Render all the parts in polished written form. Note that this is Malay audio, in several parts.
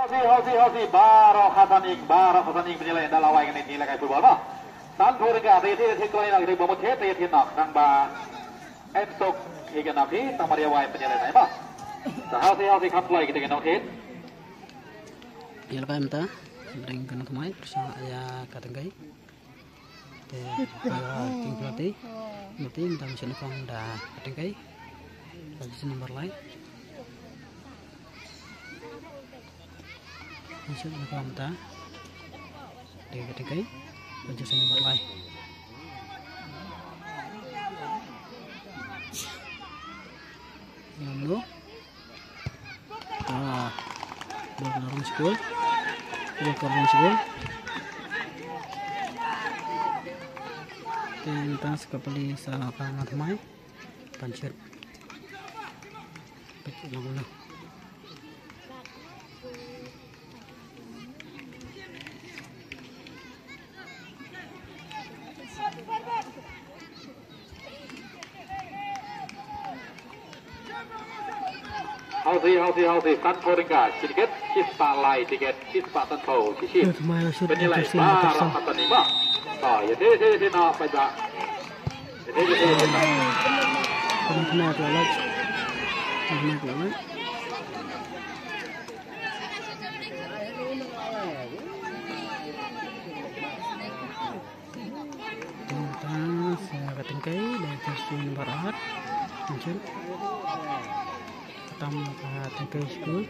Hausi Barok Hasaning penilaian dalam lawan ini nilai kayak football bah. Tanpa mereka reti kelain lagi dari bomot reti nak nang ba Ensok hingga nabi tang Maria Wai penilaian bah. Hausi kaplai kita kena okey. Ya lepas itu, bering kena kemai bersama ayah katengkai. Ting pelatih, minta mesin kong dah katengkai. Posisi nomor lain. Mesin kong dah. Dia katengkai. Posisi nomor lain. Lalu, berlarung school. Tentas kepali sa pangat mai pancet lalu Hausi tanpa ringkas sedikit kisah lain sedikit kisah tanpa sisi penilai Barok Hasaning bah. Ya dia nak baca. Kena lalat. Tentas katengkai dan posisi nomor 4 muncul. Pertama katengkai school.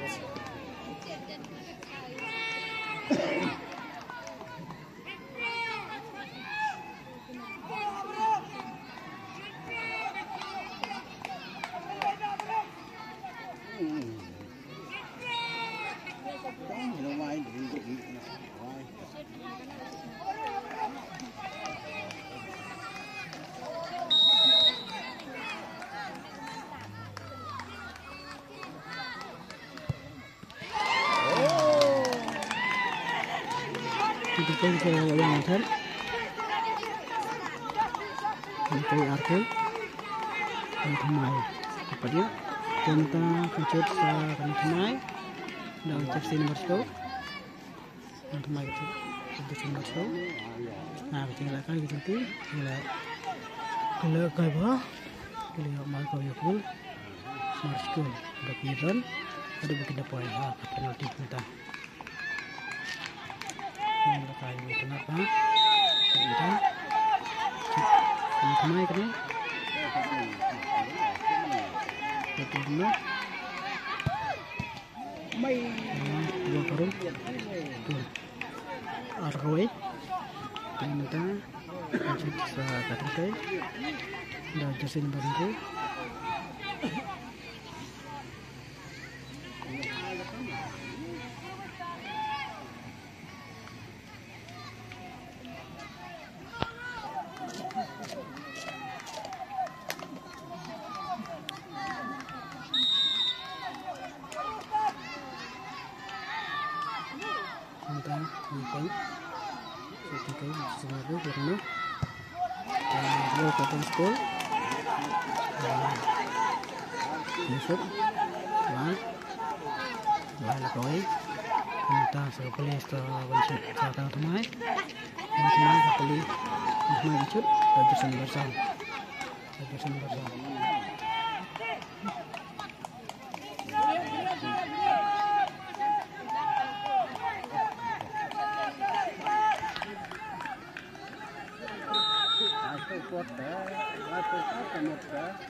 Kita yang ter, kita arke, kemai. Apa dia? Tentang pencet sa kemai, dan posisi nomor 10. Kemai itu posisi nomor 10. Nah, tinggal kali gitu tu, kalau bawah, kalau mal kau yakul, smart school, berpiran, ada begitu poin, penalti kita. Kayu kenapa? Kita kemai kena. Betul. Dua karung. Arway. Kita lanjut ke katengkai. Dah jersey nomor 2. School, Yusuf, Lakoi, kita sekali setelah bencet saat temai, temai sekali temai becut, jurusan bersama.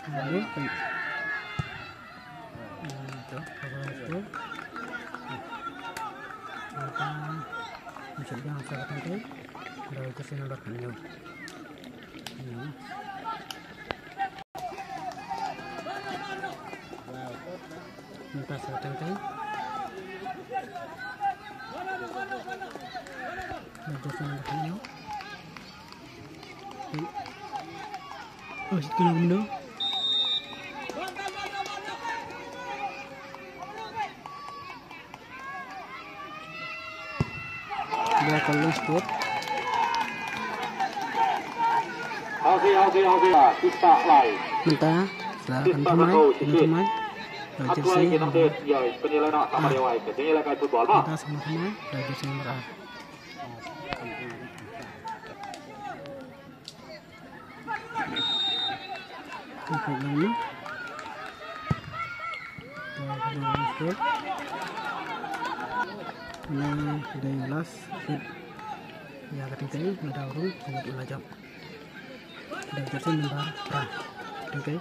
Lalu itu kita mencoba saat nanti dari kesini berkenal minta saat nanti dari kesini berkenal oh sekian benda dia kalau sport Hausi kita lain minta silakan teman dari Atuai jersey kita nomor nanti ya penilaian nak sama dia wae. Penilaian kayak football mah. kita sama-sama dari jersey nomor A. Ikut dulu. Ini sudah yang last shoot ya ketika ini ada urung sangat ulajam dan jersey nomor A ketika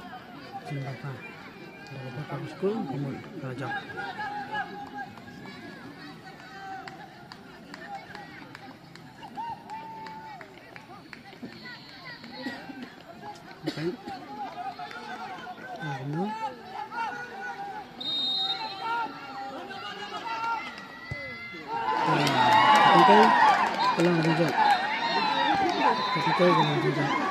nomor A dari bapak school umur ulajam oke ini ketika pulang rijal ketika pulang rijal ini